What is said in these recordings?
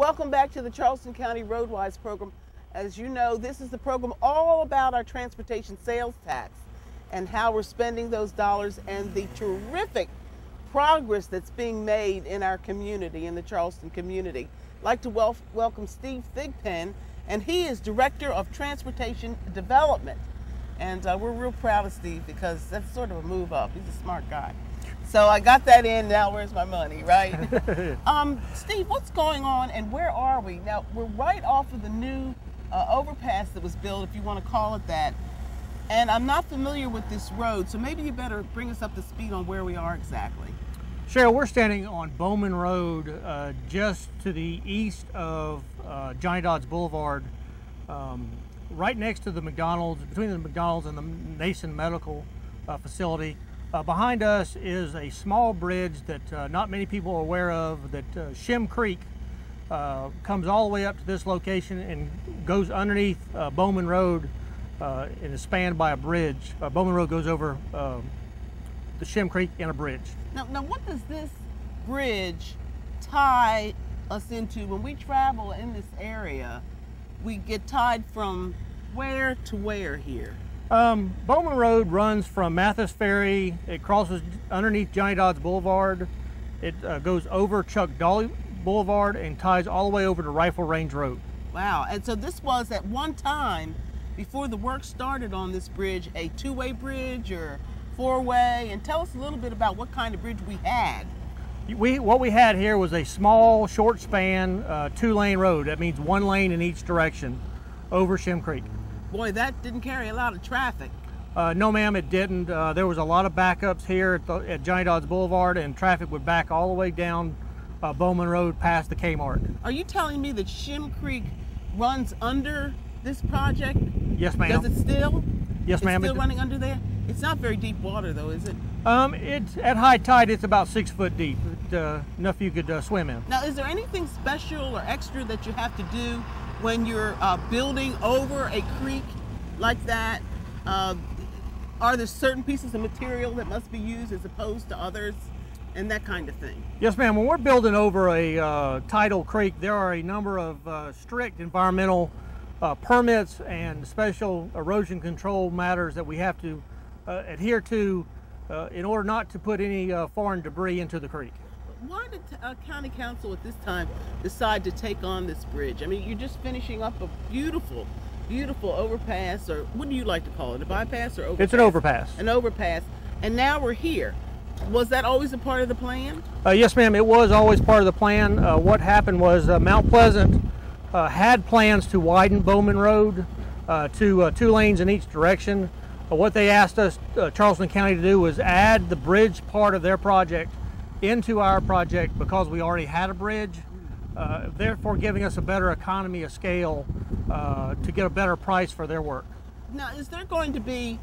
Welcome back to the Charleston County RoadWise program. As you know, this is the program all about our transportation sales tax and how we're spending those dollars and the terrific progress that's being made in our community, in the Charleston community. I'd like to welcome Steve Thigpen, and he is Director of Transportation Development. And we're real proud of Steve because that's sort of a move up. He's a smart guy. So I got that in, now where's my money, right? Steve, what's going on and where are we? Now, we're right off of the new overpass that was built, if you want to call it that. And I'm not familiar with this road, so maybe you better bring us up to speed on where we are exactly. Cheryl, we're standing on Bowman Road, just to the east of Johnnie Dodds Boulevard, right next to the McDonald's, between the McDonald's and the Nason Medical Facility. Behind us is a small bridge that not many people are aware of, that Shem Creek comes all the way up to this location and goes underneath Bowman Road and is spanned by a bridge. Bowman Road goes over the Shem Creek in a bridge. Now, what does this bridge tie us into? When we travel in this area, we get tied from where to where here? Bowman Road runs from Mathis Ferry, it crosses underneath Johnnie Dodds Boulevard, it goes over Chuck Dolly Boulevard and ties all the way over to Rifle Range Road. Wow, and so this was at one time, before the work started on this bridge, a two-way bridge or four-way, and tell us a little bit about what kind of bridge we had. What we had here was a small, short span, two-lane road. That means one lane in each direction over Shem Creek. Boy, that didn't carry a lot of traffic. No, ma'am, it didn't. There was a lot of backups here at Johnnie Dodds Boulevard, and traffic would back all the way down Bowman Road past the Kmart. Are you telling me that Shem Creek runs under this project? Yes, ma'am. Does it still? Yes, ma'am. It's still running under there? It's not very deep water, though, is it? It's at high tide. It's about 6 foot deep. Enough you could swim in. Now, is there anything special or extra that you have to do when you're building over a creek like that? Are there certain pieces of material that must be used as opposed to others, and that kind of thing? Yes, ma'am. When we're building over a tidal creek, there are a number of strict environmental permits and special erosion control matters that we have to adhere to in order not to put any foreign debris into the creek. Why did County Council at this time decide to take on this bridge? I mean, you're just finishing up a beautiful, beautiful overpass, or what do you like to call it, a bypass or overpass? It's an overpass. An overpass, and now we're here. Was that always a part of the plan? Yes, ma'am, it was always part of the plan. What happened was Mount Pleasant had plans to widen Bowman Road to 2 lanes in each direction. What they asked us, Charleston County, to do was add the bridge part of their project into our project because we already had a bridge, therefore giving us a better economy of scale to get a better price for their work. Now, is there going to be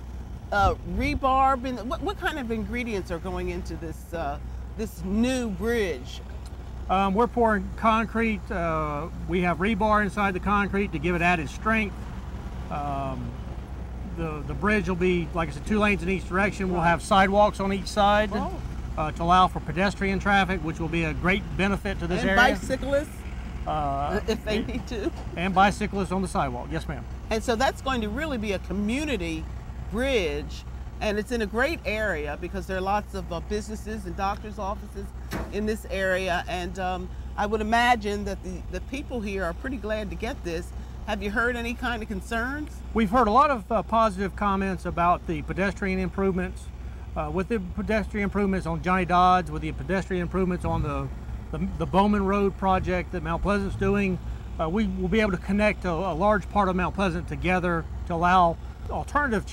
rebar? What kind of ingredients are going into this this new bridge? We're pouring concrete. We have rebar inside the concrete to give it added strength. The bridge will be, like I said, 2 lanes in each direction. We'll have sidewalks on each side. Oh. To allow for pedestrian traffic, which will be a great benefit to this area. And bicyclists, if they need to. And bicyclists on the sidewalk, yes, ma'am. And so that's going to really be a community bridge, and it's in a great area because there are lots of businesses and doctors' offices in this area, and I would imagine that the people here are pretty glad to get this. Have you heard any kind of concerns? We've heard a lot of positive comments about the pedestrian improvements. With the pedestrian improvements on Johnnie Dodds, with the pedestrian improvements on the Bowman Road project that Mount Pleasant's doing, we will be able to connect a large part of Mount Pleasant together to allow alternative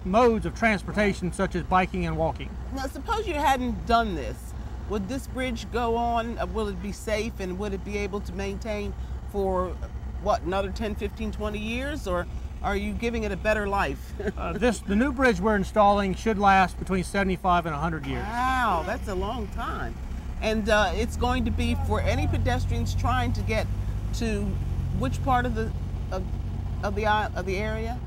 modes of transportation such as biking and walking. Now, suppose you hadn't done this. Would this bridge go on? Will it be safe, and would it be able to maintain for, what, another 10, 15, 20 years? Or are you giving it a better life? The new bridge we're installing should last between 75 and 100 years. Wow, that's a long time. And it's going to be for any pedestrians trying to get to which part of the area?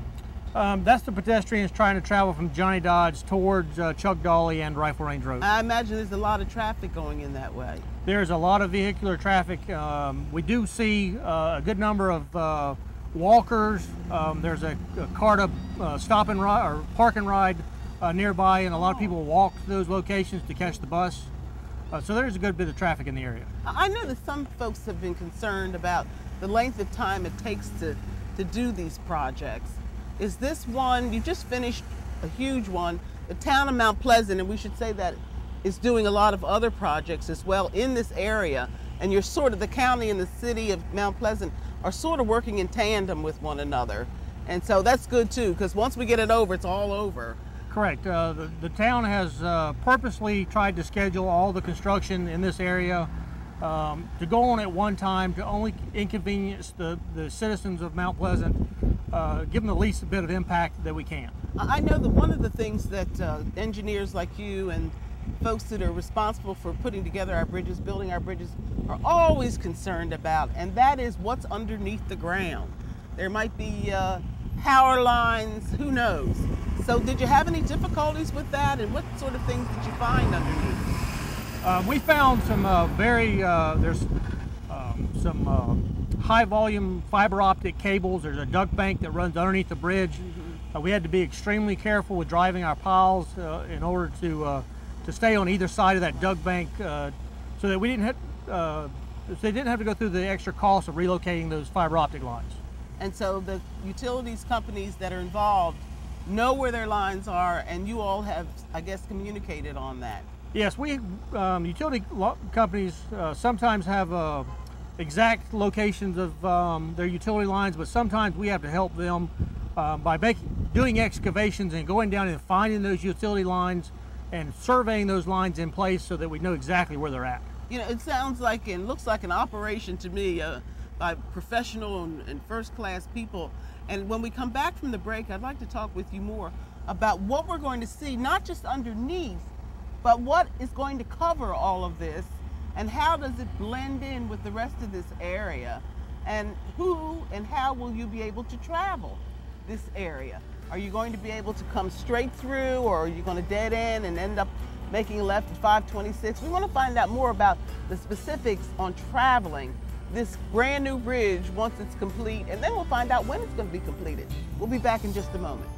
That's the pedestrians trying to travel from Johnnie Dodds towards Chuck Dolly and Rifle Range Road. I imagine there's a lot of traffic going in that way. There's a lot of vehicular traffic. We do see a good number of walkers. There's a car to stop and ride or park and ride nearby, and a lot of people walk to those locations to catch the bus. So there's a good bit of traffic in the area. I know that some folks have been concerned about the length of time it takes to do these projects. Is this one, you just finished a huge one, the town of Mount Pleasant, and we should say that is doing a lot of other projects as well in this area, and you're sort of, the county and the city of Mount Pleasant are sort of working in tandem with one another. And so that's good too, because once we get it over, it's all over. Correct. The town has purposely tried to schedule all the construction in this area to go on at one time to only inconvenience the citizens of Mount Pleasant, give them the least bit of impact that we can. I know that one of the things that engineers like you and folks that are responsible for putting together our bridges, building our bridges, are always concerned about, and that is what's underneath the ground. There might be power lines, who knows? So did you have any difficulties with that, and what sort of things did you find underneath? We found some there's some high volume fiber optic cables. There's a duct bank that runs underneath the bridge. Mm-hmm. We had to be extremely careful with driving our piles in order to stay on either side of that duct bank so that we didn't have, so they didn't have to go through the extra cost of relocating those fiber optic lines. And so the utilities companies that are involved know where their lines are, and you all have, I guess, communicated on that. Yes, we utility companies sometimes have exact locations of their utility lines, but sometimes we have to help them by doing excavations and going down and finding those utility lines and surveying those lines in place so that we know exactly where they're at. You know, it sounds like and looks like an operation to me by professional and first-class people. And when we come back from the break, I'd like to talk with you more about what we're going to see, not just underneath, but what is going to cover all of this, and how does it blend in with the rest of this area, and who and how will you be able to travel this area? Are you going to be able to come straight through, or are you going to dead end and end up making a left at 526? We want to find out more about the specifics on traveling this brand new bridge once it's complete, and then we'll find out when it's going to be completed. We'll be back in just a moment.